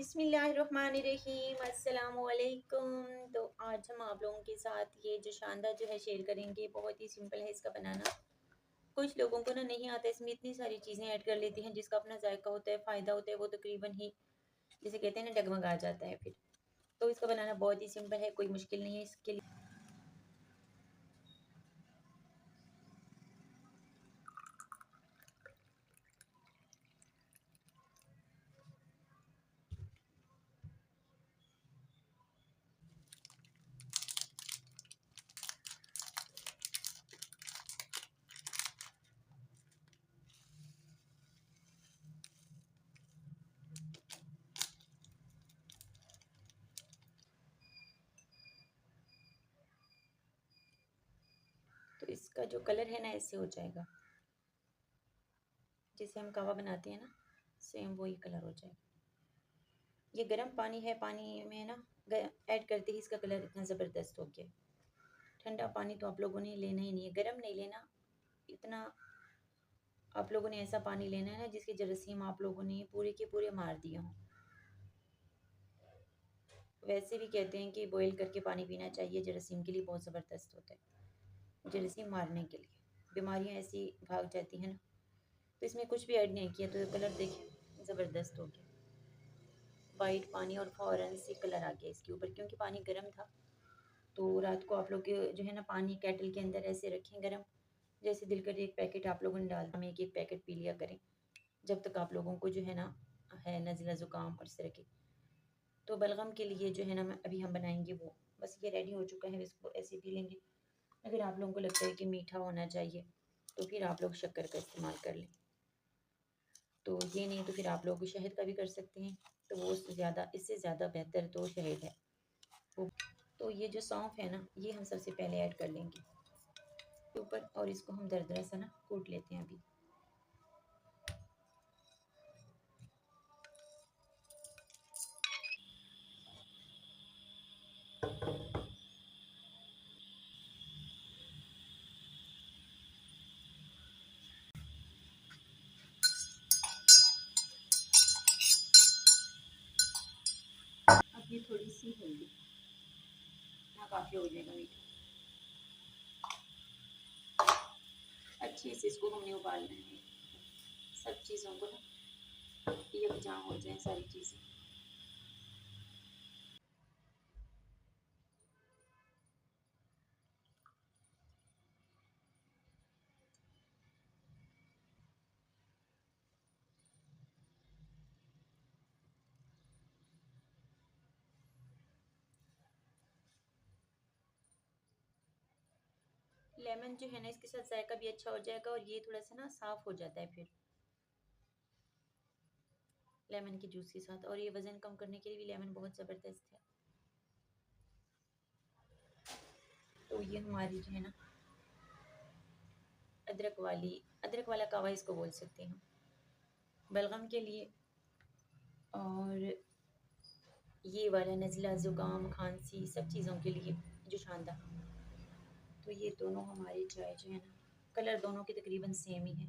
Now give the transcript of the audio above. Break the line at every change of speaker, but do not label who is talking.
बिस्मिल्लाहिर्रहमानिर्रहीम अस्सलाम वालेकुम। तो आज हम आप लोगों के साथ ये जो शानदार जो है शेयर करेंगे। बहुत ही सिंपल है इसका बनाना। कुछ लोगों को ना नहीं आता, इसमें इतनी सारी चीज़ें ऐड कर लेती हैं जिसका अपना जायका होता है, फ़ायदा होता है, वो तकरीबन ही जिसे कहते हैं ना डगमगा जाता है फिर। तो इसका बनाना बहुत ही सिंपल है, कोई मुश्किल नहीं है इसके लिए। तो इसका जो कलर है ना ऐसे हो जाएगा, जिसे हम कहवा बनाते हैं ना, सेम वही कलर हो जाएगा। ये गर्म पानी है, पानी में ना ऐड करते ही इसका कलर इतना ज़बरदस्त हो गया। ठंडा पानी तो आप लोगों ने लेना ही नहीं है, गर्म नहीं लेना। इतना आप लोगों ने ऐसा पानी लेना है ना जिसके जरासीम आप लोगों ने पूरे के पूरे मार दिए हों। वैसे भी कहते हैं कि बॉईल करके पानी पीना चाहिए, जरासीम के लिए बहुत ज़बरदस्त होता है, जरासीम मारने के लिए। बीमारियां ऐसी भाग जाती हैं ना। तो इसमें कुछ भी ऐड नहीं किया तो कलर देखिए ज़बरदस्त हो गया, वाइट पानी, और फ़ौरन से कलर आ गया इसके ऊपर, क्योंकि पानी गर्म था। तो रात को आप लोग जो है ना पानी केटल के अंदर ऐसे रखें गर्म, जैसे दिल करे एक पैकेट आप लोगों ने डाल दिया, एक एक पैकेट पी लिया करें जब तक आप लोगों को जो है ना है नज़ला ज़ुकाम और इस तरह की। तो बलगम के लिए जो है ना अभी हम बनाएंगे वो, बस ये रेडी हो चुका है, इसको ऐसे पी लेंगे। अगर आप लोगों को लगता है कि मीठा होना चाहिए तो फिर आप लोग शक्कर का इस्तेमाल कर लें। तो ये नहीं तो फिर आप लोग शहद का भी कर सकते हैं। तो वो ज़्यादा, इससे ज़्यादा बेहतर तो शहद है वो। तो ये जो सौंफ है ना, ये हम सबसे पहले ऐड कर लेंगे ऊपर, और इसको हम दरदरा सा ना कूट लेते हैं अभी। अब ये थोड़ी सी हल्दी ना, काफ़ी हो जाएगा मीठा। अच्छे से इसको हमने उबालना है, सब चीज़ों को ना यकजां हो जाए सारी चीज़ें। लेमन जो है ना इसके साथ जायका भी अच्छा हो जाएगा, और ये थोड़ा सा ना साफ़ हो जाता है फिर लेमन के जूस के साथ। और ये वज़न कम करने के लिए भी लेमन बहुत ज़बरदस्त है। तो ये हमारी जो है ना अदरक वाला कहवा इसको बोल सकते हैं बलगम के लिए। और ये वाला नज़ला ज़ुकाम खांसी सब चीज़ों के लिए जो शानदार। तो ये दोनों हमारी चाय जो है ना, कलर दोनों के तकरीबन सेम ही है।